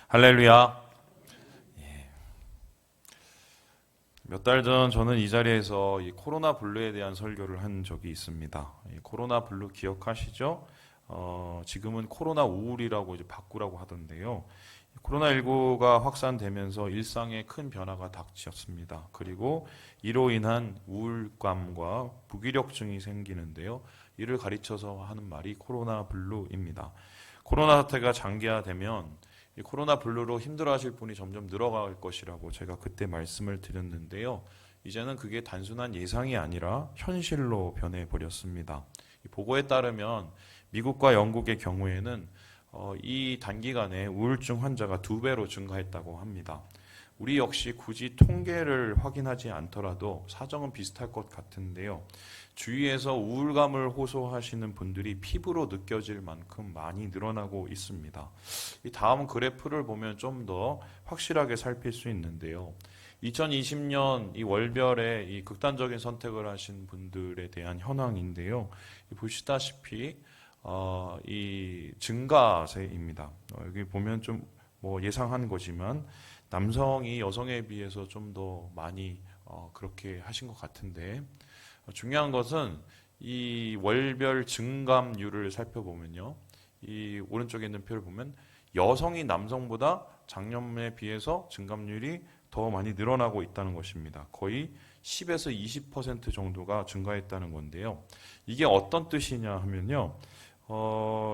할렐루야. 몇 달 전 저는 이 자리에서 이 코로나 블루에 대한 설교를 한 적이 있습니다. 이 코로나 블루 기억하시죠? 지금은 코로나 우울이라고 이제 바꾸라고 하던데요. 코로나19가 확산되면서 일상에 큰 변화가 닥쳤습니다. 그리고 이로 인한 우울감과 무기력증이 생기는데요. 이를 가리쳐서 하는 말이 코로나 블루입니다. 코로나 사태가 장기화되면 이 코로나 블루로 힘들어하실 분이 점점 늘어갈 것이라고 제가 그때 말씀을 드렸는데요. 이제는 그게 단순한 예상이 아니라 현실로 변해버렸습니다. 이 보고에 따르면 미국과 영국의 경우에는 이 단기간에 우울증 환자가 2배로 증가했다고 합니다. 우리 역시 굳이 통계를 확인하지 않더라도 사정은 비슷할 것 같은데요. 주위에서 우울감을 호소하시는 분들이 피부로 느껴질 만큼 많이 늘어나고 있습니다. 이 다음 그래프를 보면 좀 더 확실하게 살필 수 있는데요. 2020년 이 월별에 이 극단적인 선택을 하신 분들에 대한 현황인데요. 보시다시피 이 증가세입니다. 여기 보면 좀 뭐 예상한 거지만 남성이 여성에 비해서 좀 더 많이 그렇게 하신 것 같은데 중요한 것은 이 월별 증감률을 살펴보면요. 이 오른쪽에 있는 표를 보면 여성이 남성보다 작년에 비해서 증감률이 더 많이 늘어나고 있다는 것입니다. 거의 10에서 20% 정도가 증가했다는 건데요. 이게 어떤 뜻이냐 하면요.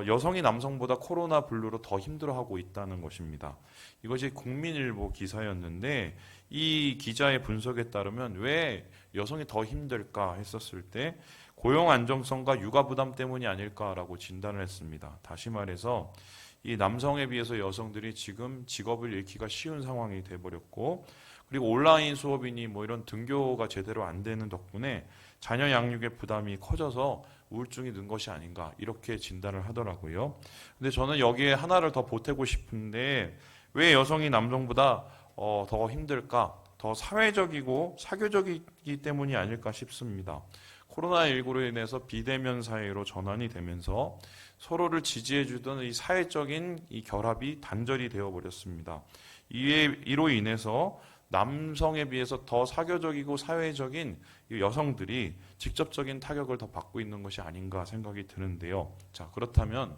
여성이 남성보다 코로나 블루로 더 힘들어하고 있다는 것입니다. 이것이 국민일보 기사였는데 이 기자의 분석에 따르면 왜 여성이 더 힘들까 했었을 때 고용 안정성과 육아 부담 때문이 아닐까라고 진단을 했습니다. 다시 말해서 이 남성에 비해서 여성들이 지금 직업을 잃기가 쉬운 상황이 돼버렸고 그리고 온라인 수업이니 뭐 이런 등교가 제대로 안 되는 덕분에 자녀 양육의 부담이 커져서 우울증이 는 것이 아닌가 이렇게 진단을 하더라고요. 근데 저는 여기에 하나를 더 보태고 싶은데 왜 여성이 남성보다 더 힘들까? 더 사회적이고 사교적이기 때문이 아닐까 싶습니다. 코로나19로 인해서 비대면 사회로 전환이 되면서 서로를 지지해주던 이 사회적인 이 결합이 단절이 되어버렸습니다. 이로 인해서 남성에 비해서 더 사교적이고 사회적인 여성들이 직접적인 타격을 더 받고 있는 것이 아닌가 생각이 드는데요. 자, 그렇다면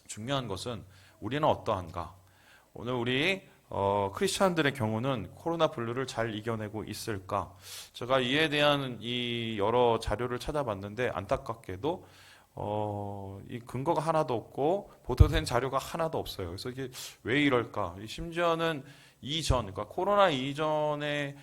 중요한 것은 우리는 어떠한가? 오늘 우리 크리스찬들의 경우는 코로나 블루를 잘 이겨내고 있을까? 제가 이에 대한 이 여러 자료를 찾아봤는데 안타깝게도 이 근거가 하나도 없고 보도된 자료가 하나도 없어요. 그래서 이게 왜 이럴까? 심지어는 그러니까 코로나 이전에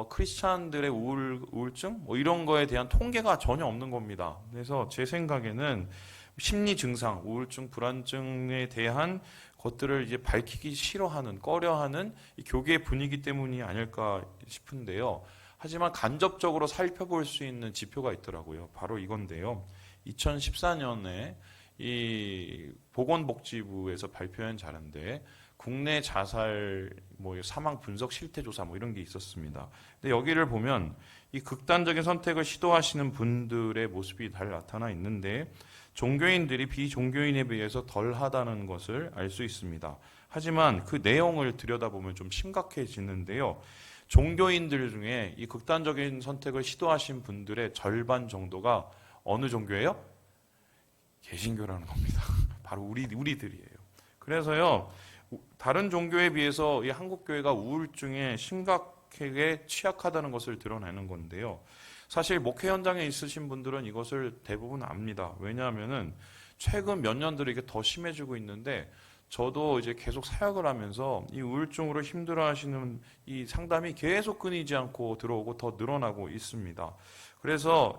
크리스찬들의 우울증 뭐 이런 거에 대한 통계가 전혀 없는 겁니다. 그래서 제 생각에는 심리 증상, 우울증, 불안증에 대한 것들을 이제 밝히기 싫어하는, 꺼려하는 이 교계의 분위기 때문이 아닐까 싶은데요. 하지만 간접적으로 살펴볼 수 있는 지표가 있더라고요. 바로 이건데요. 2014년에 이 보건복지부에서 발표한 자료인데 국내 자살 사망 분석 실태 조사 이런 게 있었습니다. 근데 여기를 보면 이 극단적인 선택을 시도하시는 분들의 모습이 잘 나타나 있는데 종교인들이 비종교인에 비해서 덜하다는 것을 알 수 있습니다. 하지만 그 내용을 들여다보면 좀 심각해지는데요. 종교인들 중에 이 극단적인 선택을 시도하신 분들의 절반 정도가 어느 종교예요? 개신교라는 겁니다. 바로 우리들이에요. 그래서요, 다른 종교에 비해서 이 한국교회가 우울증에 심각하게 취약하다는 것을 드러내는 건데요. 사실 목회 현장에 있으신 분들은 이것을 대부분 압니다. 왜냐하면은 최근 몇 년 들어 이게 더 심해지고 있는데 저도 이제 계속 사역을 하면서 이 우울증으로 힘들어하시는 이 상담이 계속 끊이지 않고 들어오고 더 늘어나고 있습니다. 그래서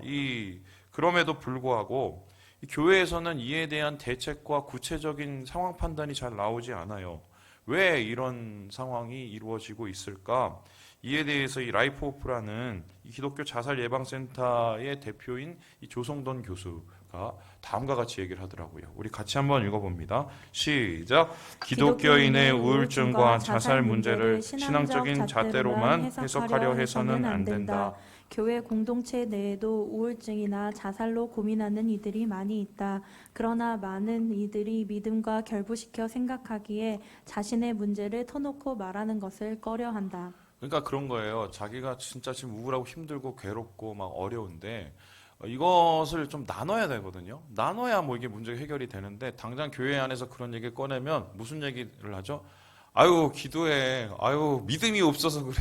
그럼에도 불구하고 이 교회에서는 이에 대한 대책과 구체적인 상황 판단이 잘 나오지 않아요. 왜 이런 상황이 이루어지고 있을까? 이에 대해서 이 라이프 오프라는 이 기독교 자살 예방센터의 대표인 이 조성돈 교수가 다음과 같이 얘기를 하더라고요. 우리 같이 한번 읽어봅니다. 시작. 기독교인의 우울증과 자살 문제를 신앙적인 잣대로만 해석하려 해서는 안 된다. 교회 공동체 내에도 우울증이나 자살로 고민하는 이들이 많이 있다. 그러나 많은 이들이 믿음과 결부시켜 생각하기에 자신의 문제를 터놓고 말하는 것을 꺼려한다. 그러니까 그런 거예요. 자기가 진짜 지금 우울하고 힘들고 괴롭고 막 어려운데 이것을 좀 나눠야 되거든요. 나눠야 뭐 이게 문제가 해결이 되는데 당장 교회 안에서 그런 얘기 꺼내면 무슨 얘기를 하죠? 아유, 기도해. 아유, 믿음이 없어서 그래.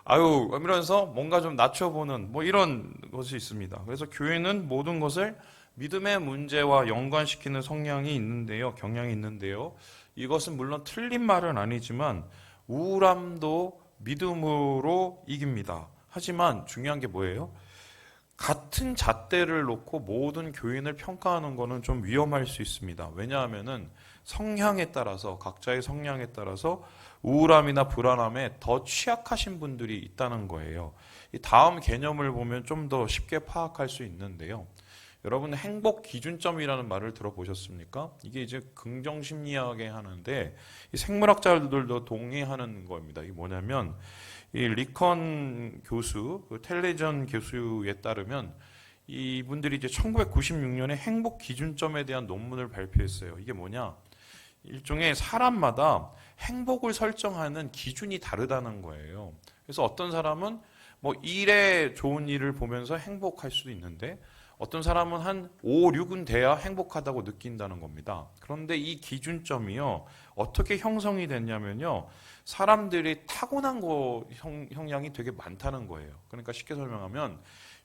아유, 이러면서 뭔가 좀 낮춰보는 뭐 이런 것이 있습니다. 그래서 교회는 모든 것을 믿음의 문제와 연관시키는 성향이 있는데요. 경향이 있는데요. 이것은 물론 틀린 말은 아니지만 우울함도 믿음으로 이깁니다. 하지만 중요한 게 뭐예요? 같은 잣대를 놓고 모든 교인을 평가하는 것은 좀 위험할 수 있습니다. 왜냐하면은 성향에 따라서 각자의 성향에 따라서 우울함이나 불안함에 더 취약하신 분들이 있다는 거예요. 이 다음 개념을 보면 좀 더 쉽게 파악할 수 있는데요. 여러분 행복 기준점이라는 말을 들어보셨습니까? 이게 이제 긍정 심리학에 하는데 이 생물학자들도 동의하는 겁니다. 이게 뭐냐면 이 리컨 교수, 그 텔레전 교수에 따르면 이분들이 이제 1996년에 행복 기준점에 대한 논문을 발표했어요. 이게 뭐냐? 일종의 사람마다 행복을 설정하는 기준이 다르다는 거예요. 그래서 어떤 사람은 뭐 일에 좋은 일을 보면서 행복할 수도 있는데 어떤 사람은 한 5, 6은 돼야 행복하다고 느낀다는 겁니다. 그런데 이 기준점이요, 어떻게 형성이 됐냐면요, 사람들이 타고난 성향이 되게 많다는 거예요. 그러니까 쉽게 설명하면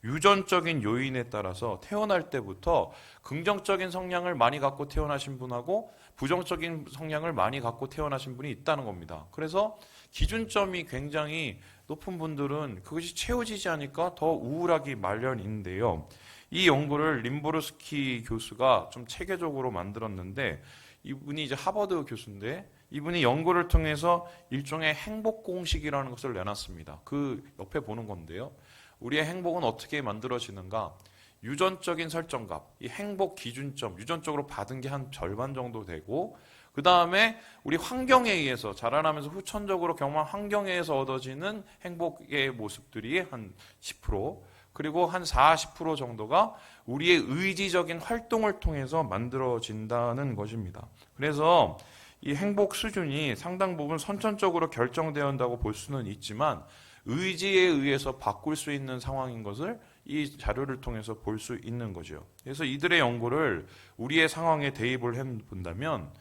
유전적인 요인에 따라서 태어날 때부터 긍정적인 성향을 많이 갖고 태어나신 분하고 부정적인 성향을 많이 갖고 태어나신 분이 있다는 겁니다. 그래서 기준점이 굉장히 높은 분들은 그것이 채워지지 않으니까 더 우울하기 마련인데요. 이 연구를 림보르스키 교수가 좀 체계적으로 만들었는데 이분이 이제 하버드 교수인데 이분이 연구를 통해서 일종의 행복 공식이라는 것을 내놨습니다. 그 옆에 보는 건데요. 우리의 행복은 어떻게 만들어지는가? 유전적인 설정값, 이 행복 기준점, 유전적으로 받은 게 한 절반 정도 되고 그 다음에 우리 환경에 의해서 자라나면서 후천적으로 경험한 환경에 의해서 얻어지는 행복의 모습들이 한 10%, 그리고 한 40% 정도가 우리의 의지적인 활동을 통해서 만들어진다는 것입니다. 그래서 이 행복 수준이 상당 부분 선천적으로 결정되어야 한다고 볼 수는 있지만 의지에 의해서 바꿀 수 있는 상황인 것을 이 자료를 통해서 볼 수 있는 거죠. 그래서 이들의 연구를 우리의 상황에 대입을 해본다면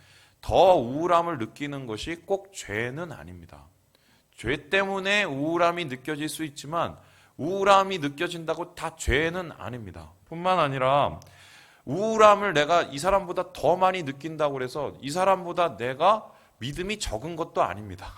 더 우울함을 느끼는 것이 꼭 죄는 아닙니다. 죄 때문에 우울함이 느껴질 수 있지만 우울함이 느껴진다고 다 죄는 아닙니다. 뿐만 아니라 우울함을 내가 이 사람보다 더 많이 느낀다고 해서 이 사람보다 내가 믿음이 적은 것도 아닙니다.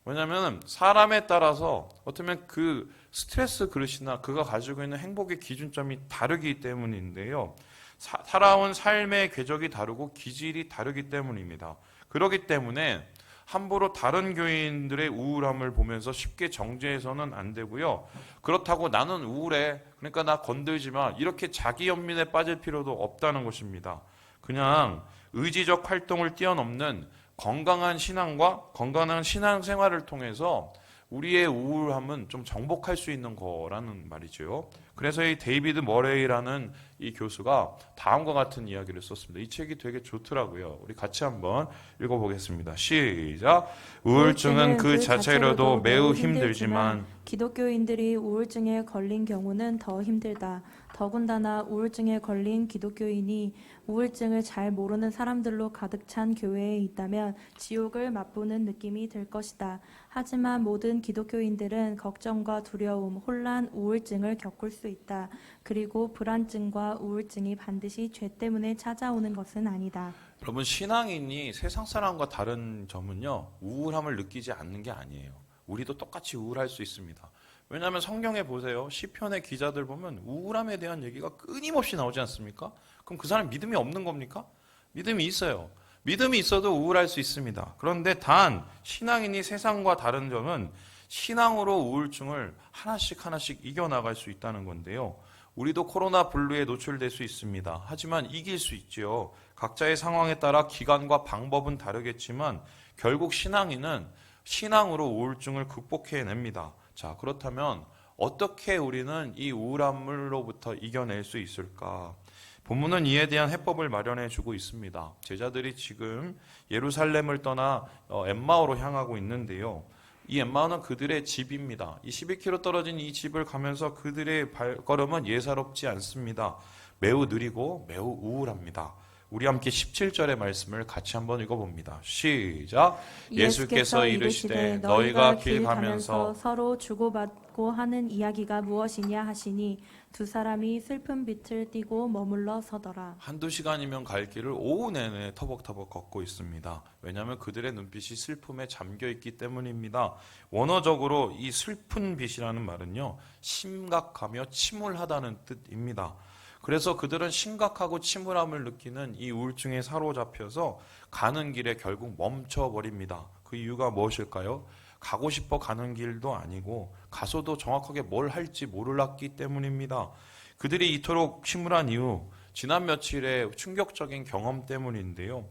왜냐하면 사람에 따라서 어쩌면 그 스트레스 그릇이나 그가 가지고 있는 행복의 기준점이 다르기 때문인데요. 살아온 삶의 궤적이 다르고 기질이 다르기 때문입니다. 그렇기 때문에 함부로 다른 교인들의 우울함을 보면서 쉽게 정죄해서는 안 되고요. 그렇다고 나는 우울해, 그러니까 나 건들지 마, 이렇게 자기 연민에 빠질 필요도 없다는 것입니다. 그냥 의지적 활동을 뛰어넘는 건강한 신앙과 건강한 신앙생활을 통해서 우리의 우울함은 좀 정복할 수 있는 거라는 말이죠. 그래서 이 데이비드 머레이라는 이 교수가 다음과 같은 이야기를 썼습니다. 이 책이 되게 좋더라고요. 우리 같이 한번 읽어보겠습니다. 시작. 우울증은 그 자체로도 매우 힘들지만 기독교인들이 우울증에 걸린 경우는 더 힘들다. 더군다나 우울증에 걸린 기독교인이 우울증을 잘 모르는 사람들로 가득 찬 교회에 있다면 지옥을 맛보는 느낌이 들 것이다. 하지만 모든 기독교인들은 걱정과 두려움, 혼란, 우울증을 겪을 수 있다. 그리고 불안증과 우울증이 반드시 죄 때문에 찾아오는 것은 아니다. 여러분, 신앙인이 세상 사람과 다른 점은요, 우울함을 느끼지 않는 게 아니에요. 우리도 똑같이 우울할 수 있습니다. 왜냐하면 성경에 보세요. 시편의 기자들 보면 우울함에 대한 얘기가 끊임없이 나오지 않습니까? 그럼 그 사람 믿음이 없는 겁니까? 믿음이 있어요. 믿음이 있어도 우울할 수 있습니다. 그런데 단 신앙인이 세상과 다른 점은 신앙으로 우울증을 하나씩 하나씩 이겨나갈 수 있다는 건데요. 우리도 코로나 블루에 노출될 수 있습니다. 하지만 이길 수 있죠. 각자의 상황에 따라 기간과 방법은 다르겠지만 결국 신앙인은 신앙으로 우울증을 극복해냅니다. 자, 그렇다면 어떻게 우리는 이 우울함으로부터 이겨낼 수 있을까? 본문은 이에 대한 해법을 마련해 주고 있습니다. 제자들이 지금 예루살렘을 떠나 엠마오로 향하고 있는데요. 이 엠마오는 그들의 집입니다. 이 12km 떨어진 이 집을 가면서 그들의 발걸음은 예사롭지 않습니다. 매우 느리고 매우 우울합니다. 우리 함께 17절의 말씀을 같이 한번 읽어봅니다. 시작. 예수께서 이르시되 너희가 길 가면서 서로 주고받고 하는 이야기가 무엇이냐 하시니 두 사람이 슬픈 빛을 띠고 머물러 서더라. 한두 시간이면 갈 길을 오후 내내 터벅터벅 걷고 있습니다. 왜냐하면 그들의 눈빛이 슬픔에 잠겨 있기 때문입니다. 원어적으로 이 슬픈 빛이라는 말은요, 심각하며 침울하다는 뜻입니다. 그래서 그들은 심각하고 침울함을 느끼는 이 우울증에 사로잡혀서 가는 길에 결국 멈춰버립니다. 그 이유가 무엇일까요? 가고 싶어 가는 길도 아니고 가서도 정확하게 뭘 할지 몰랐기 때문입니다. 그들이 이토록 침울한 이유, 지난 며칠의 충격적인 경험 때문인데요.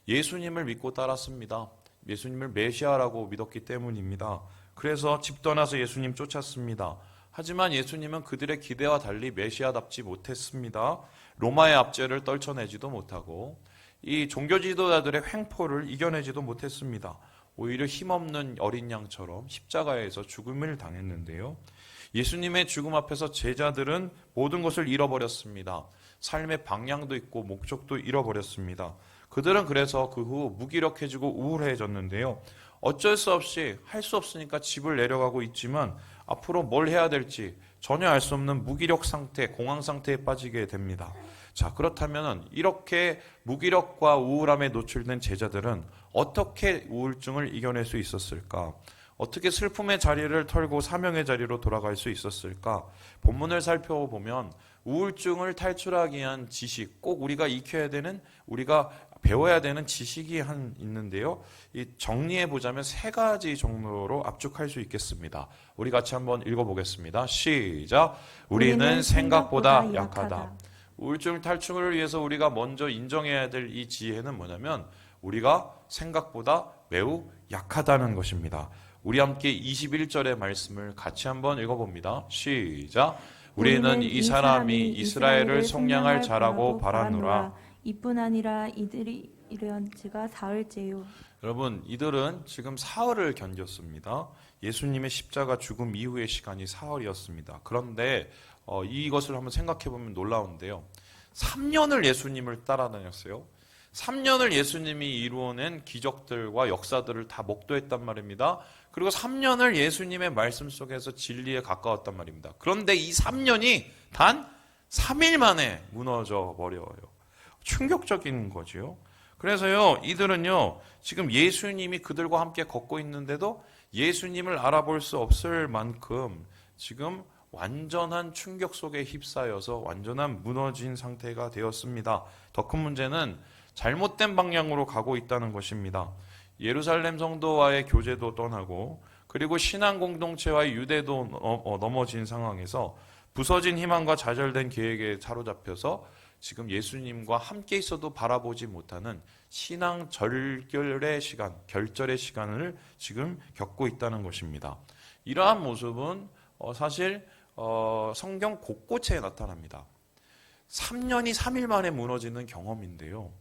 예수님을 믿고 따랐습니다. 예수님을 메시아라고 믿었기 때문입니다. 그래서 집 떠나서 예수님 쫓았습니다. 하지만 예수님은 그들의 기대와 달리 메시아답지 못했습니다. 로마의 압제를 떨쳐내지도 못하고 이 종교 지도자들의 횡포를 이겨내지도 못했습니다. 오히려 힘없는 어린 양처럼 십자가에서 죽음을 당했는데요. 예수님의 죽음 앞에서 제자들은 모든 것을 잃어버렸습니다. 삶의 방향도 있고 목적도 잃어버렸습니다. 그들은 그래서 그 후 무기력해지고 우울해졌는데요. 어쩔 수 없이 할 수 없으니까 집을 내려가고 있지만 앞으로 뭘 해야 될지 전혀 알 수 없는 무기력 상태, 공황 상태에 빠지게 됩니다. 자, 그렇다면 이렇게 무기력과 우울함에 노출된 제자들은 어떻게 우울증을 이겨낼 수 있었을까? 어떻게 슬픔의 자리를 털고 사명의 자리로 돌아갈 수 있었을까? 본문을 살펴보면 우울증을 탈출하기 위한 지식, 꼭 우리가 익혀야 되는, 우리가 배워야 되는 지식이 있는데요. 이 정리해 보자면 세 가지 정도로 압축할 수 있겠습니다. 우리 같이 한번 읽어보겠습니다. 시작. 우리는 생각보다 약하다. 우울증 탈출을 위해서 우리가 먼저 인정해야 될 이 지혜는 뭐냐면 우리가 생각보다 매우 약하다는 것입니다. 우리 함께 21절의 말씀을 같이 한번 읽어봅니다. 시작. 우리는 이 사람이 이스라엘을 속량할 자라고 바라노라. 이뿐 아니라 이들이 이르한 지가 사흘째요. 여러분, 이들은 지금 사흘을 견뎠습니다. 예수님의 십자가 죽음 이후의 시간이 사흘이었습니다. 그런데 이것을 한번 생각해 보면 놀라운데요. 3년을 예수님을 따라다녔어요. 3년을 예수님이 이루어낸 기적들과 역사들을 다 목도했단 말입니다. 그리고 3년을 예수님의 말씀 속에서 진리에 가까웠단 말입니다. 그런데 이 3년이 단 3일 만에 무너져 버려요. 충격적인 거죠. 그래서요, 이들은요, 지금 예수님이 그들과 함께 걷고 있는데도 예수님을 알아볼 수 없을 만큼 지금 완전한 충격 속에 휩싸여서 완전한 무너진 상태가 되었습니다. 더 큰 문제는 잘못된 방향으로 가고 있다는 것입니다. 예루살렘 성도와의 교제도 떠나고 그리고 신앙 공동체와의 유대도 넘어진 상황에서 부서진 희망과 좌절된 계획에 사로잡혀서 지금 예수님과 함께 있어도 바라보지 못하는 신앙 절결의 시간, 결절의 시간을 지금 겪고 있다는 것입니다. 이러한 모습은 사실 성경 곳곳에 나타납니다. 3년이 3일 만에 무너지는 경험인데요.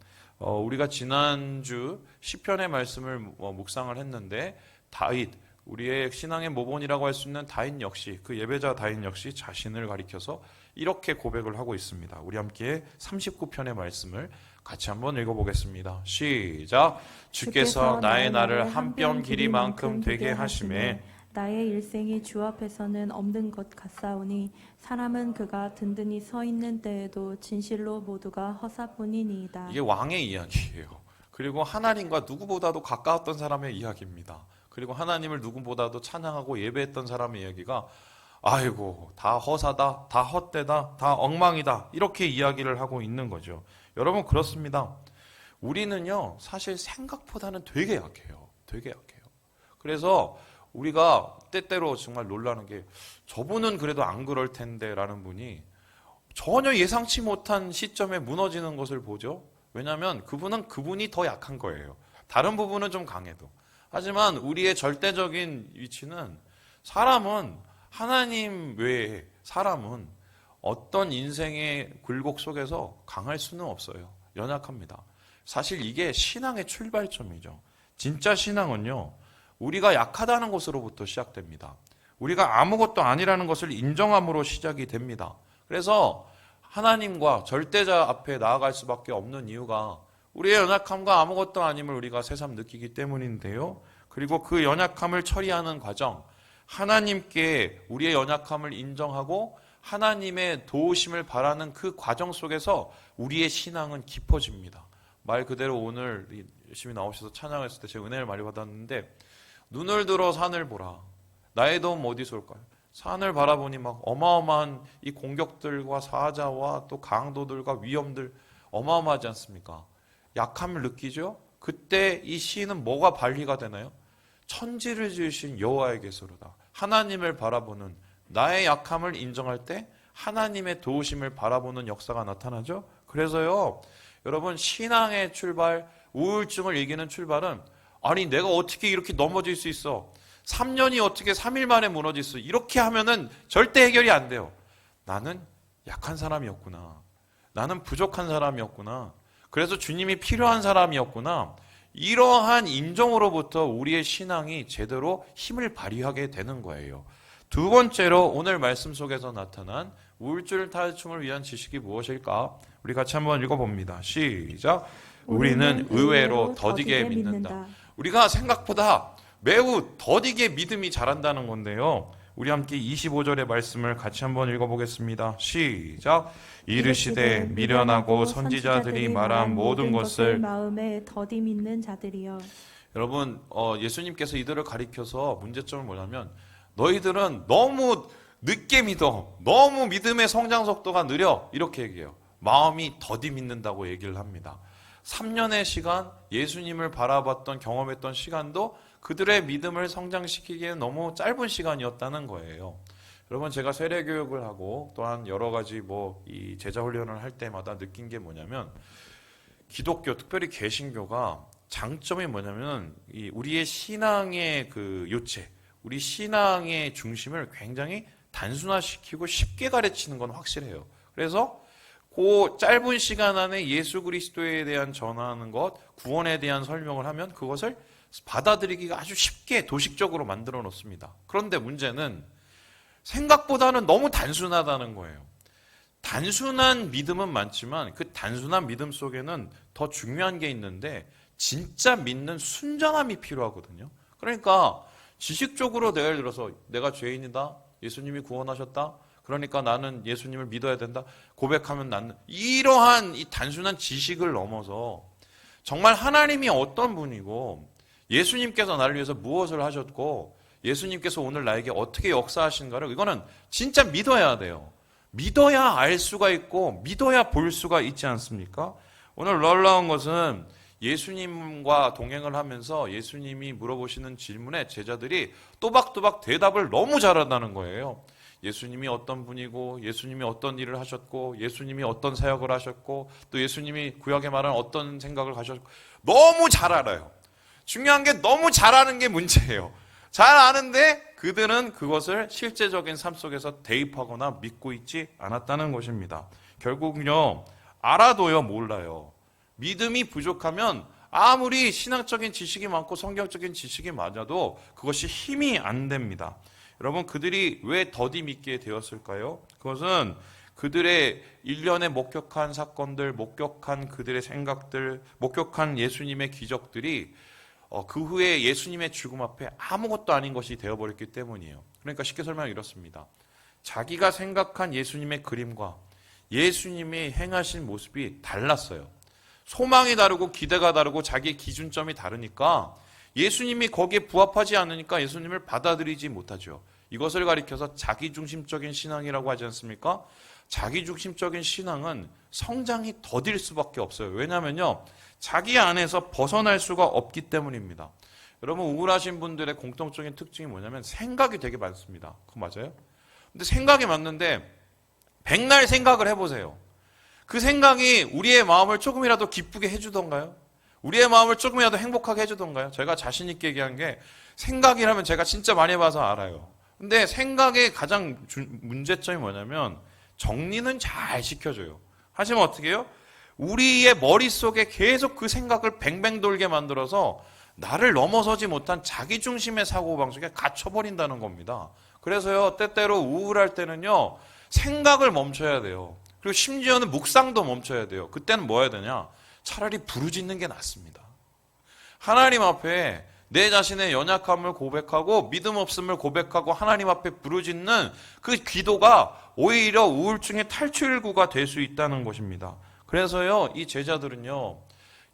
우리가 지난주 시편의 말씀을 묵상을 했는데 다윗, 우리의 신앙의 모본이라고 할 수 있는 다윗 역시, 그 예배자 다윗 역시 자신을 가리켜서 이렇게 고백을 하고 있습니다. 우리 함께 39편의 말씀을 같이 한번 읽어보겠습니다. 시작. 주께서 나의 날을 한 뼘 길이만큼 되게 하심에 나의 일생이 주 앞에서는 없는 것 같사오니 사람은 그가 든든히 서 있는 때에도 진실로 모두가 허사뿐이니이다. 이게 왕의 이야기예요. 그리고 하나님과 누구보다도 가까웠던 사람의 이야기입니다. 그리고 하나님을 누구보다도 찬양하고 예배했던 사람의 이야기가 아이고 다 허사다, 다 헛되다, 다 엉망이다 이렇게 이야기를 하고 있는 거죠. 여러분 그렇습니다. 우리는요 사실 생각보다는 되게 약해요. 되게 약해요. 그래서 우리가 때때로 정말 놀라는 게 저분은 그래도 안 그럴 텐데 라는 분이 전혀 예상치 못한 시점에 무너지는 것을 보죠. 왜냐하면 그분이 더 약한 거예요. 다른 부분은 좀 강해도. 하지만 우리의 절대적인 위치는 사람은 하나님 외에 사람은 어떤 인생의 굴곡 속에서 강할 수는 없어요. 연약합니다. 사실 이게 신앙의 출발점이죠. 진짜 신앙은요, 우리가 약하다는 것으로부터 시작됩니다. 우리가 아무것도 아니라는 것을 인정함으로 시작이 됩니다. 그래서 하나님과 절대자 앞에 나아갈 수밖에 없는 이유가 우리의 연약함과 아무것도 아님을 우리가 새삼 느끼기 때문인데요. 그리고 그 연약함을 처리하는 과정, 하나님께 우리의 연약함을 인정하고 하나님의 도우심을 바라는 그 과정 속에서 우리의 신앙은 깊어집니다. 말 그대로 오늘 열심히 나오셔서 찬양했을 때 제가 은혜를 많이 받았는데, 눈을 들어 산을 보라. 나의 도움 어디서 올까요? 산을 바라보니 막 어마어마한 이 공격들과 사자와 또 강도들과 위험들 어마어마하지 않습니까? 약함을 느끼죠? 그때 이 시인은 뭐가 발휘가 되나요? 천지를 지으신 여호와에게서로다. 하나님을 바라보는, 나의 약함을 인정할 때 하나님의 도우심을 바라보는 역사가 나타나죠. 그래서요, 여러분, 신앙의 출발, 우울증을 이기는 출발은, 아니 내가 어떻게 이렇게 넘어질 수 있어? 3년이 어떻게 3일 만에 무너질 수 있어? 이렇게 하면은 절대 해결이 안 돼요. 나는 약한 사람이었구나. 나는 부족한 사람이었구나. 그래서 주님이 필요한 사람이었구나. 이러한 인정으로부터 우리의 신앙이 제대로 힘을 발휘하게 되는 거예요. 두 번째로 오늘 말씀 속에서 나타난 우울증 탈춤을 위한 지식이 무엇일까? 우리 같이 한번 읽어봅니다. 시작. 우리는 의외로 더디게 믿는다. 우리가 생각보다 매우 더디게 믿음이 자란다는 건데요. 우리 함께 25절의 말씀을 같이 한번 읽어보겠습니다. 시작. 이르시되 미련하고 선지자들이 말한 모든 것을 마음에 더디 믿는 자들이여. 여러분, 예수님께서 이들을 가리켜서 문제점은 뭐냐면, 너희들은 너무 늦게 믿어, 너무 믿음의 성장 속도가 느려, 이렇게 얘기해요. 마음이 더디 믿는다고 얘기를 합니다. 3년의 시간, 예수님을 바라봤던, 경험했던 시간도 그들의 믿음을 성장시키기에는 너무 짧은 시간이었다는 거예요. 여러분, 제가 세례교육을 하고 또한 여러 가지 이 제자 훈련을 할 때마다 느낀 게 뭐냐면, 기독교, 특별히 개신교가 장점이 뭐냐면, 우리의 신앙의 그 요체, 우리 신앙의 중심을 굉장히 단순화시키고 쉽게 가르치는 건 확실해요. 그래서 그 짧은 시간 안에 예수 그리스도에 대한 전하는 것, 구원에 대한 설명을 하면 그것을 받아들이기가 아주 쉽게 도식적으로 만들어 놓습니다. 그런데 문제는 생각보다는 너무 단순하다는 거예요. 단순한 믿음은 많지만 그 단순한 믿음 속에는 더 중요한 게 있는데, 진짜 믿는 순전함이 필요하거든요. 그러니까 지식적으로 예를 들어서 내가 죄인이다, 예수님이 구원하셨다, 그러니까 나는 예수님을 믿어야 된다, 고백하면 나는, 이러한 이 단순한 지식을 넘어서 정말 하나님이 어떤 분이고 예수님께서 나를 위해서 무엇을 하셨고 예수님께서 오늘 나에게 어떻게 역사하신가를, 이거는 진짜 믿어야 돼요. 믿어야 알 수가 있고 믿어야 볼 수가 있지 않습니까? 오늘 놀라운 것은 예수님과 동행을 하면서 예수님이 물어보시는 질문에 제자들이 또박또박 대답을 너무 잘한다는 거예요. 예수님이 어떤 분이고, 예수님이 어떤 일을 하셨고, 예수님이 어떤 사역을 하셨고, 또 예수님이 구약에 말한 어떤 생각을 가셨고, 너무 잘 알아요. 중요한 게 너무 잘하는 게 문제예요. 잘 아는데 그들은 그것을 실제적인 삶 속에서 대입하거나 믿고 있지 않았다는 것입니다. 결국은요, 알아도요 몰라요. 믿음이 부족하면 아무리 신앙적인 지식이 많고 성경적인 지식이 많아도 그것이 힘이 안 됩니다. 여러분, 그들이 왜 더디 믿게 되었을까요? 그것은 그들의 일련의 목격한 사건들, 목격한 그들의 생각들, 목격한 예수님의 기적들이 그 후에 예수님의 죽음 앞에 아무것도 아닌 것이 되어버렸기 때문이에요. 그러니까 쉽게 설명하면 이렇습니다. 자기가 생각한 예수님의 그림과 예수님이 행하신 모습이 달랐어요. 소망이 다르고 기대가 다르고 자기의 기준점이 다르니까 예수님이 거기에 부합하지 않으니까 예수님을 받아들이지 못하죠. 이것을 가리켜서 자기중심적인 신앙이라고 하지 않습니까? 자기중심적인 신앙은 성장이 더딜 수밖에 없어요. 왜냐하면요, 자기 안에서 벗어날 수가 없기 때문입니다. 여러분, 우울하신 분들의 공통적인 특징이 뭐냐면 생각이 되게 많습니다. 그거 맞아요? 근데 생각이 많는데 백날 생각을 해보세요. 그 생각이 우리의 마음을 조금이라도 기쁘게 해주던가요? 우리의 마음을 조금이라도 행복하게 해주던가요? 제가 자신 있게 얘기한 게, 생각이라면 제가 진짜 많이 해봐서 알아요. 근데 생각의 가장 문제점이 뭐냐면 정리는 잘 시켜줘요. 하지만 어떻게 해요? 우리의 머릿속에 계속 그 생각을 뱅뱅 돌게 만들어서 나를 넘어서지 못한 자기중심의 사고방식에 갇혀버린다는 겁니다. 그래서요, 때때로 우울할 때는요, 생각을 멈춰야 돼요. 그리고 심지어는 묵상도 멈춰야 돼요. 그때는 뭐 해야 되냐? 차라리 부르짖는 게 낫습니다. 하나님 앞에 내 자신의 연약함을 고백하고 믿음 없음을 고백하고 하나님 앞에 부르짖는 그 기도가 오히려 우울증의 탈출구가 될 수 있다는 것입니다. 그래서요, 이 제자들은요,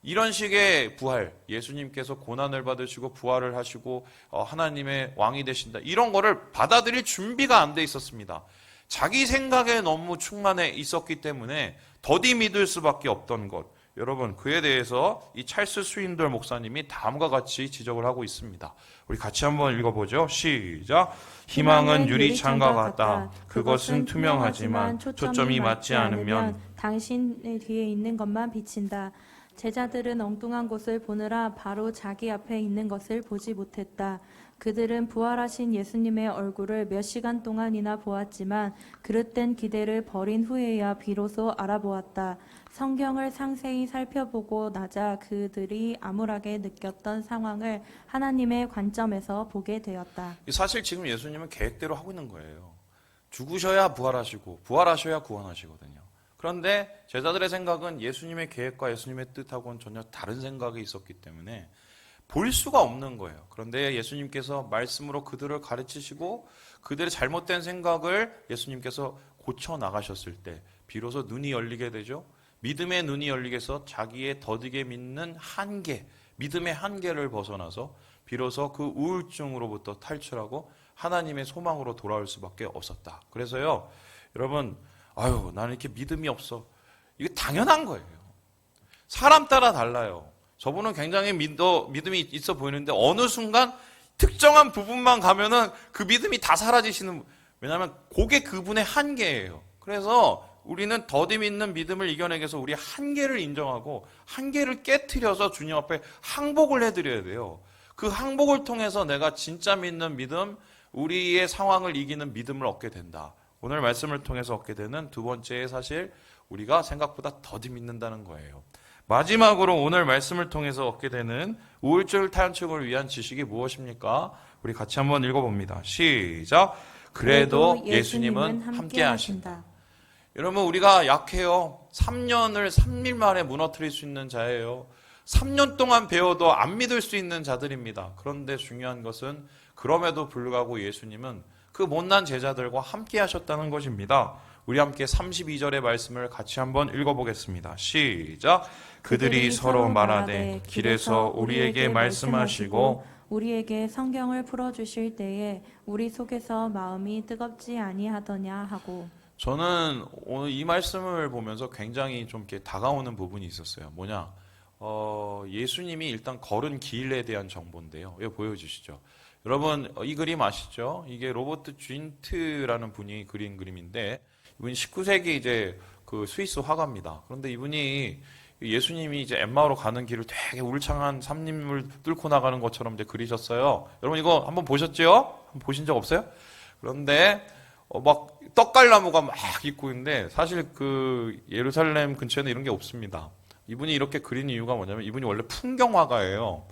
이런 식의 부활, 예수님께서 고난을 받으시고 부활을 하시고 하나님의 왕이 되신다, 이런 거를 받아들일 준비가 안 돼 있었습니다. 자기 생각에 너무 충만해 있었기 때문에 더디 믿을 수밖에 없던 것. 여러분, 그에 대해서 이 찰스 스윈돌 목사님이 다음과 같이 지적을 하고 있습니다. 우리 같이 한번 읽어보죠. 시작. 희망은 유리창과 같다. 그것은 투명하지만 초점이 맞지 않으면 당신의 뒤에 있는 것만 비친다. 제자들은 엉뚱한 곳을 보느라 바로 자기 앞에 있는 것을 보지 못했다. 그들은 부활하신 예수님의 얼굴을 몇 시간 동안이나 보았지만 그릇된 기대를 버린 후에야 비로소 알아보았다. 성경을 상세히 살펴보고 나자 그들이 암울하게 느꼈던 상황을 하나님의 관점에서 보게 되었다. 사실 지금 예수님은 계획대로 하고 있는 거예요. 죽으셔야 부활하시고 부활하셔야 구원하시거든요. 그런데 제자들의 생각은 예수님의 계획과 예수님의 뜻하고는 전혀 다른 생각이 있었기 때문에 볼 수가 없는 거예요. 그런데 예수님께서 말씀으로 그들을 가르치시고 그들의 잘못된 생각을 예수님께서 고쳐 나가셨을 때 비로소 눈이 열리게 되죠. 믿음의 눈이 열리게 해서 자기의 더디게 믿는 한계, 믿음의 한계를 벗어나서 비로소 그 우울증으로부터 탈출하고 하나님의 소망으로 돌아올 수밖에 없었다. 그래서요, 여러분, 나는 이렇게 믿음이 없어. 이게 당연한 거예요. 사람 따라 달라요. 저분은 굉장히 믿음이 있어 보이는데 어느 순간 특정한 부분만 가면은 그 믿음이 다 사라지시는, 왜냐하면 그게 그분의 한계예요. 그래서 우리는 더디 믿는 믿음을 이겨내기 위해서 우리 한계를 인정하고 한계를 깨트려서 주님 앞에 항복을 해드려야 돼요. 그 항복을 통해서 내가 진짜 믿는 믿음, 우리의 상황을 이기는 믿음을 얻게 된다. 오늘 말씀을 통해서 얻게 되는 두 번째의 사실, 우리가 생각보다 더디 믿는다는 거예요. 마지막으로 오늘 말씀을 통해서 얻게 되는 우울증 탈출을 위한 지식이 무엇입니까? 우리 같이 한번 읽어봅니다. 시작. 그래도 예수님은 함께 하신다. 여러분, 우리가 약해요. 3년을 3일 만에 무너뜨릴 수 있는 자예요. 3년 동안 배워도 안 믿을 수 있는 자들입니다. 그런데 중요한 것은 그럼에도 불구하고 예수님은 그 못난 제자들과 함께 하셨다는 것입니다. 우리 함께 32절의 말씀을 같이 한번 읽어보겠습니다. 시작. 그들이 서로 말하되 길에서 우리에게 말씀하시고 우리에게 성경을 풀어주실 때에 우리 속에서 마음이 뜨겁지 아니하더냐 하고. 저는 오늘 이 말씀을 보면서 굉장히 좀 이렇게 다가오는 부분이 있었어요. 뭐냐? 예수님이 일단 걸은 길에 대한 정보인데요. 이거 보여주시죠. 여러분, 이 그림 아시죠? 이게 로버트 쥔트라는 분이 그린 그림인데, 이분이 19세기 이제 그 스위스 화가입니다. 그런데 이분이 예수님이 이제 엠마오로 가는 길을 되게 울창한 산림을 뚫고 나가는 것처럼 이제 그리셨어요. 여러분, 이거 한번 보셨죠? 한번 보신 적 없어요? 그런데 막 떡갈나무가 막 있고 있는데 사실 그 예루살렘 근처에는 이런 게 없습니다. 이분이 이렇게 그린 이유가 뭐냐면 이분이 원래 풍경화가예요.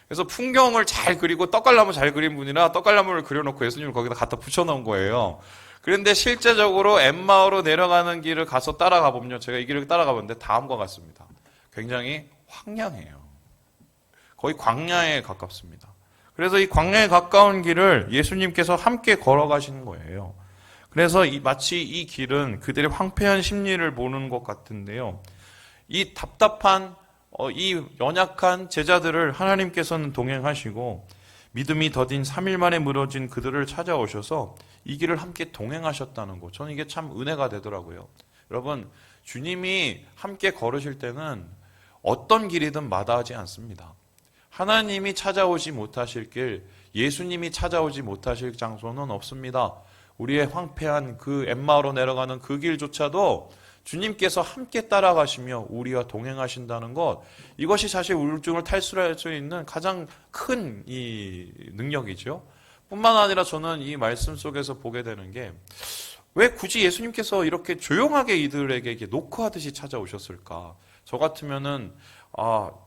그래서 풍경을 잘 그리고 떡갈나무 잘 그린 분이라 떡갈나무를 그려놓고 예수님을 거기다 갖다 붙여놓은 거예요. 그런데 실제적으로 엠마오로 내려가는 길을 가서 따라가 보면요, 제가 이 길을 따라가 봤는데 다음과 같습니다. 굉장히 황량해요. 거의 광야에 가깝습니다. 그래서 이 광야에 가까운 길을 예수님께서 함께 걸어가시는 거예요. 그래서 마치 이 길은 그들의 황폐한 심리를 보는 것 같은데요. 이 답답한 이 연약한 제자들을 하나님께서는 동행하시고 믿음이 더딘 3일 만에 무너진 그들을 찾아오셔서 이 길을 함께 동행하셨다는 것. 저는 이게 참 은혜가 되더라고요. 여러분, 주님이 함께 걸으실 때는 어떤 길이든 마다하지 않습니다. 하나님이 찾아오지 못하실 길, 예수님이 찾아오지 못하실 장소는 없습니다. 우리의 황폐한 그 엠마오로 내려가는 그 길조차도 주님께서 함께 따라가시며 우리와 동행하신다는 것, 이것이 사실 우울증을 탈출할 수 있는 가장 큰 이 능력이죠. 뿐만 아니라 저는 이 말씀 속에서 보게 되는 게 왜 굳이 예수님께서 이렇게 조용하게 이들에게 이렇게 노크하듯이 찾아오셨을까? 저 같으면은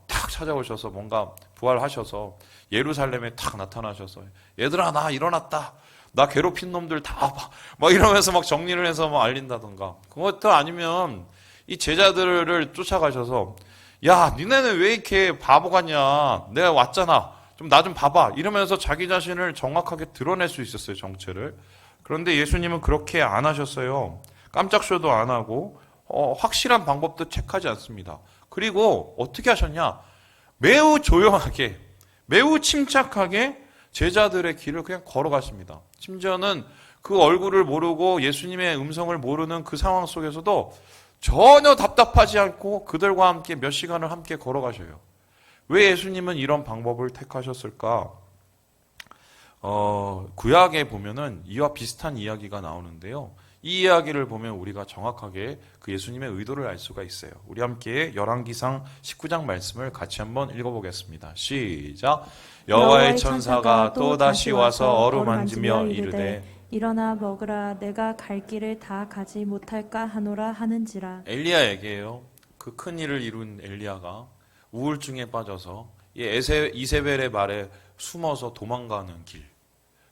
탁 찾아오셔서 뭔가 부활하셔서 예루살렘에 탁 나타나셔서 얘들아 나 일어났다. 나 괴롭힌 놈들 다 와봐. 막 이러면서 막 정리를 해서 막 알린다던가. 그것도 아니면 이 제자들을 쫓아가셔서 야 니네는 왜 이렇게 바보 같냐. 내가 왔잖아. 좀 나 좀 봐봐. 이러면서 자기 자신을 정확하게 드러낼 수 있었어요. 정체를. 그런데 예수님은 그렇게 안 하셨어요. 깜짝 쇼도 안 하고 확실한 방법도 체크하지 않습니다. 그리고 어떻게 하셨냐? 매우 조용하게, 매우 침착하게 제자들의 길을 그냥 걸어갔습니다. 심지어는 그 얼굴을 모르고 예수님의 음성을 모르는 그 상황 속에서도 전혀 답답하지 않고 그들과 함께 몇 시간을 함께 걸어가셔요. 왜 예수님은 이런 방법을 택하셨을까? 구약에 보면은 이와 비슷한 이야기가 나오는데요. 이 이야기를 보면 우리가 정확하게 그 예수님의 의도를 알 수가 있어요. 우리 함께 열왕기상 19장 말씀을 같이 한번 읽어보겠습니다. 시작. 여호와의 천사가 또 다시 와서 어루만지며 이르되 일어나 먹으라. 내가 갈 길을 다 가지 못할까 하노라 하는지라. 엘리야에게요. 그 큰 일을 이룬 엘리야가 우울증에 빠져서 이세벨의 말에 숨어서 도망가는 길.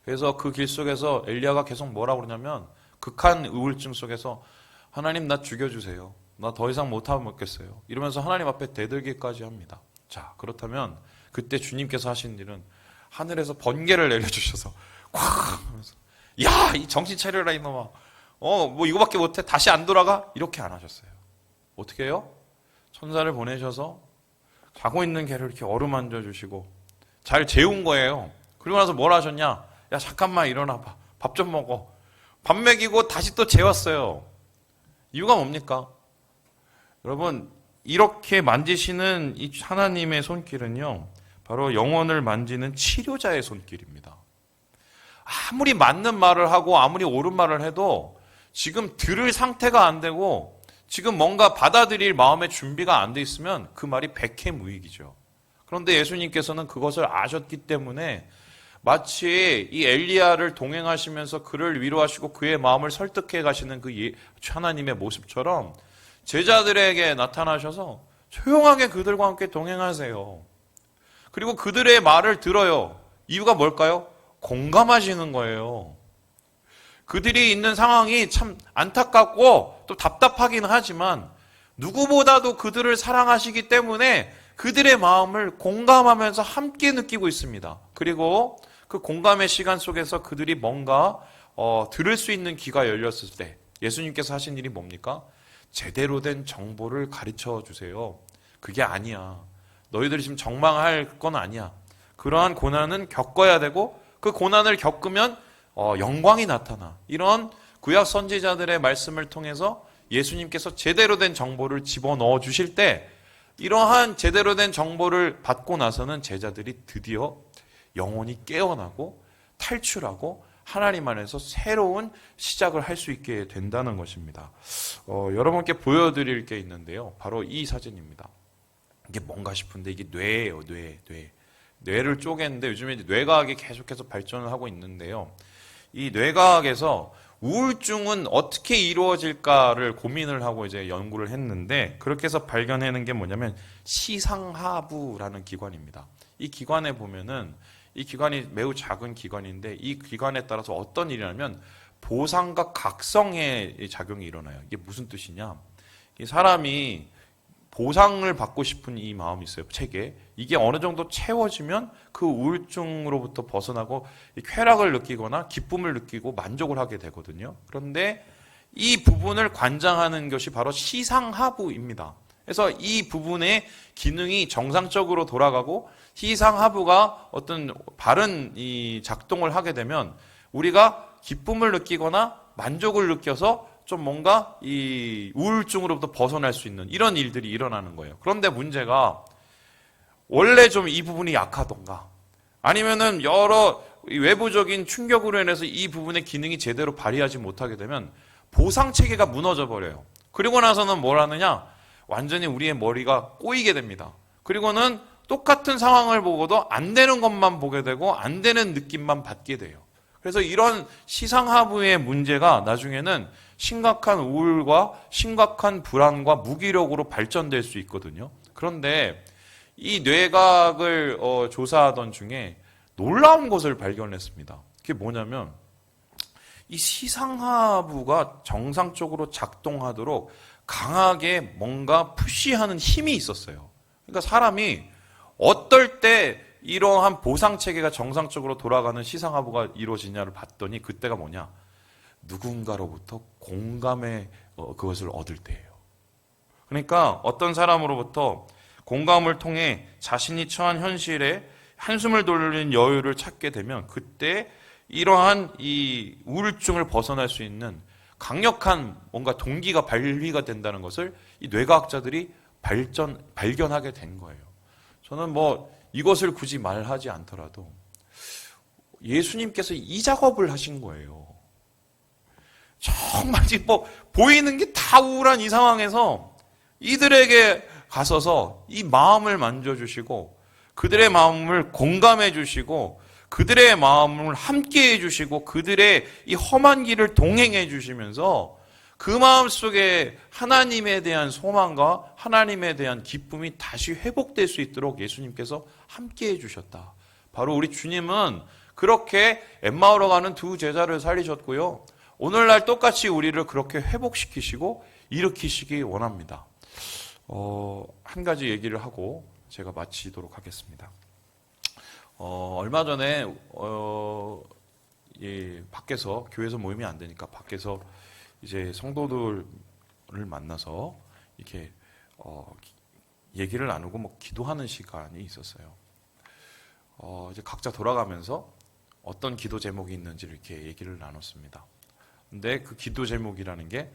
그래서 그 길 속에서 엘리야가 계속 뭐라고 그러냐면 극한 우울증 속에서 하나님 나 죽여주세요. 나 더 이상 못하겠어요. 이러면서 하나님 앞에 대들기까지 합니다. 자, 그렇다면 그때 주님께서 하신 일은 하늘에서 번개를 내려주셔서 콱 하면서 야, 이 정신 차려라 이놈아. 뭐 이거밖에 못해. 다시 안 돌아가? 이렇게 안 하셨어요. 어떻게 해요? 천사를 보내셔서 자고 있는 개를 이렇게 어루만져 주시고 잘 재운 거예요. 그리고 나서 뭘 하셨냐? 야, 잠깐만 일어나봐. 밥 좀 먹어. 밥 먹이고 다시 또 재웠어요. 이유가 뭡니까? 여러분, 이렇게 만지시는 이 하나님의 손길은요, 바로 영혼을 만지는 치료자의 손길입니다. 아무리 맞는 말을 하고 아무리 옳은 말을 해도 지금 들을 상태가 안 되고 지금 뭔가 받아들일 마음의 준비가 안 돼 있으면 그 말이 백해무익이죠. 그런데 예수님께서는 그것을 아셨기 때문에 마치 이 엘리야를 동행하시면서 그를 위로하시고 그의 마음을 설득해 가시는 그 하나님의 모습처럼 제자들에게 나타나셔서 조용하게 그들과 함께 동행하세요. 그리고 그들의 말을 들어요. 이유가 뭘까요? 공감하시는 거예요. 그들이 있는 상황이 참 안타깝고 또 답답하긴 하지만 누구보다도 그들을 사랑하시기 때문에 그들의 마음을 공감하면서 함께 느끼고 있습니다. 그리고 그 공감의 시간 속에서 그들이 뭔가 들을 수 있는 귀가 열렸을 때 예수님께서 하신 일이 뭡니까? 제대로 된 정보를 가르쳐 주세요. 그게 아니야. 너희들이 지금 적망할 건 아니야. 그러한 고난은 겪어야 되고 그 고난을 겪으면 영광이 나타나. 이런 구약 선지자들의 말씀을 통해서 예수님께서 제대로 된 정보를 집어넣어 주실 때 이러한 제대로 된 정보를 받고 나서는 제자들이 드디어 영혼이 깨어나고 탈출하고 하나님 안에서 새로운 시작을 할 수 있게 된다는 것입니다. 여러분께 보여드릴 게 있는데요. 바로 이 사진입니다. 이게 뭔가 싶은데 이게 뇌예요. 뇌를 쪼개는데 요즘에 이제 뇌과학이 계속해서 발전을 하고 있는데요. 이 뇌과학에서 우울증은 어떻게 이루어질까를 고민을 하고 이제 연구를 했는데 그렇게 해서 발견해낸 게 뭐냐면 시상하부라는 기관입니다. 이 기관에 보면은 이 기관이 매우 작은 기관인데 이 기관에 따라서 어떤 일이냐면 보상과 각성의 작용이 일어나요. 이게 무슨 뜻이냐? 이 사람이 보상을 받고 싶은 이 마음이 있어요. 책에. 이게 어느 정도 채워지면 그 우울증으로부터 벗어나고 쾌락을 느끼거나 기쁨을 느끼고 만족을 하게 되거든요. 그런데 이 부분을 관장하는 것이 바로 시상하부입니다. 그래서 이 부분의 기능이 정상적으로 돌아가고 시상하부가 어떤 바른 이 작동을 하게 되면 우리가 기쁨을 느끼거나 만족을 느껴서 좀 뭔가 이 우울증으로부터 벗어날 수 있는 이런 일들이 일어나는 거예요. 그런데 문제가 원래 좀 이 부분이 약하던가 아니면은 여러 외부적인 충격으로 인해서 이 부분의 기능이 제대로 발휘하지 못하게 되면 보상 체계가 무너져 버려요. 그리고 나서는 뭘 하느냐? 완전히 우리의 머리가 꼬이게 됩니다. 그리고는 똑같은 상황을 보고도 안 되는 것만 보게 되고 안 되는 느낌만 받게 돼요. 그래서 이런 시상하부의 문제가 나중에는 심각한 우울과 심각한 불안과 무기력으로 발전될 수 있거든요. 그런데 이 뇌각을 조사하던 중에 놀라운 것을 발견했습니다. 그게 뭐냐면 이 시상하부가 정상적으로 작동하도록 강하게 뭔가 푸시하는 힘이 있었어요. 그러니까 사람이 어떨 때 이러한 보상 체계가 정상적으로 돌아가는 시상하부가 이루어지냐를 봤더니 그때가 뭐냐? 누군가로부터 공감의 그것을 얻을 때예요. 그러니까 어떤 사람으로부터 공감을 통해 자신이 처한 현실에 한숨을 돌리는 여유를 찾게 되면 그때 이러한 이 우울증을 벗어날 수 있는 강력한 뭔가 동기가 발휘가 된다는 것을 이 뇌과학자들이 발견하게 된 거예요. 저는 뭐 이것을 굳이 말하지 않더라도 예수님께서 이 작업을 하신 거예요. 정말 뭐 보이는 게 다 우울한 이 상황에서 이들에게 가서서 이 마음을 만져주시고 그들의 마음을 공감해 주시고 그들의 마음을 함께 해주시고 그들의 이 험한 길을 동행해 주시면서 그 마음 속에 하나님에 대한 소망과 하나님에 대한 기쁨이 다시 회복될 수 있도록 예수님께서 함께 해주셨다. 바로 우리 주님은 그렇게 엠마오로 가는 두 제자를 살리셨고요. 오늘날 똑같이 우리를 그렇게 회복시키시고 일으키시기 원합니다. 한 가지 얘기를 하고 제가 마치도록 하겠습니다. 얼마 전에 밖에서 교회에서 모임이 안 되니까 밖에서 이제 성도들을 만나서 이렇게 얘기를 나누고 뭐 기도하는 시간이 있었어요. 이제 각자 돌아가면서 어떤 기도 제목이 있는지를 이렇게 얘기를 나눴습니다. 근데 그 기도 제목이라는 게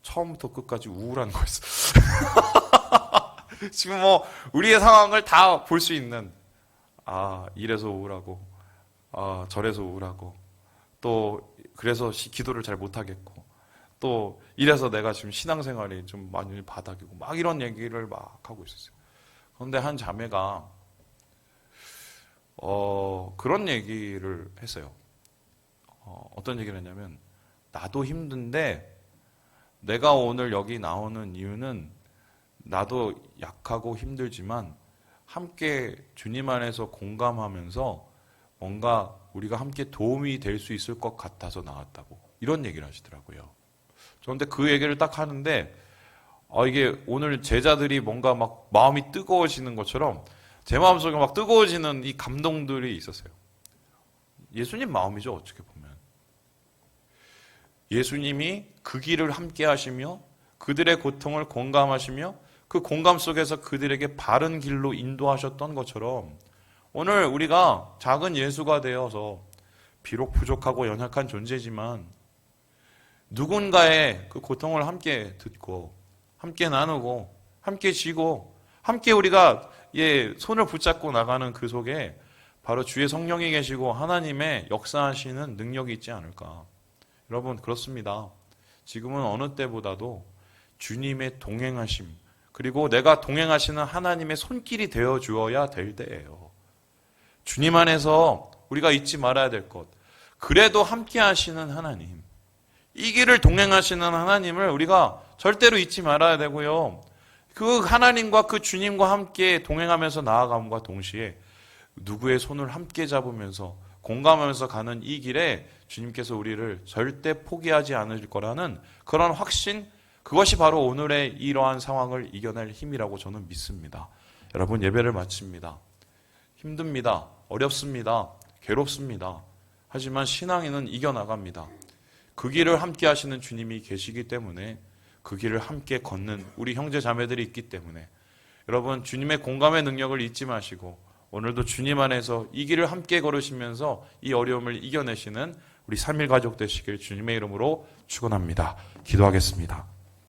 처음부터 끝까지 우울한 거였어요. 지금 뭐 우리의 상황을 다 볼 수 있는 이래서 우울하고 저래서 우울하고 또 그래서 기도를 잘 못하겠고 또 이래서 내가 지금 신앙생활이 좀 많이 바닥이고 막 이런 얘기를 막 하고 있었어요. 그런데 한 자매가 그런 얘기를 했어요. 어떤 얘기를 했냐면 나도 힘든데 내가 오늘 여기 나오는 이유는 나도 약하고 힘들지만 함께 주님 안에서 공감하면서 뭔가 우리가 함께 도움이 될 수 있을 것 같아서 나왔다고 이런 얘기를 하시더라고요. 그런데 그 얘기를 딱 하는데 이게 오늘 제자들이 뭔가 막 마음이 뜨거워지는 것처럼 제 마음속에 막 뜨거워지는 이 감동들이 있었어요. 예수님 마음이죠, 어떻게 보면. 예수님이 그 길을 함께 하시며 그들의 고통을 공감하시며 그 공감 속에서 그들에게 바른 길로 인도하셨던 것처럼 오늘 우리가 작은 예수가 되어서 비록 부족하고 연약한 존재지만 누군가의 그 고통을 함께 듣고 함께 나누고 함께 지고 함께 우리가 손을 붙잡고 나가는 그 속에 바로 주의 성령이 계시고 하나님의 역사하시는 능력이 있지 않을까. 여러분 그렇습니다. 지금은 어느 때보다도 주님의 동행하심 그리고 내가 동행하시는 하나님의 손길이 되어 주어야 될 때예요. 주님 안에서 우리가 잊지 말아야 될 것. 그래도 함께 하시는 하나님. 이 길을 동행하시는 하나님을 우리가 절대로 잊지 말아야 되고요. 그 하나님과 그 주님과 함께 동행하면서 나아감과 동시에 누구의 손을 함께 잡으면서 공감하면서 가는 이 길에 주님께서 우리를 절대 포기하지 않을 거라는 그런 확신, 그것이 바로 오늘의 이러한 상황을 이겨낼 힘이라고 저는 믿습니다. 여러분 예배를 마칩니다. 힘듭니다. 어렵습니다. 괴롭습니다. 하지만 신앙인은 이겨나갑니다. 그 길을 함께 하시는 주님이 계시기 때문에 그 길을 함께 걷는 우리 형제 자매들이 있기 때문에 여러분 주님의 공감의 능력을 잊지 마시고 오늘도 주님 안에서 이 길을 함께 걸으시면서 이 어려움을 이겨내시는 우리 3일 가족 되시길 주님의 이름으로 축원합니다. 기도하겠습니다.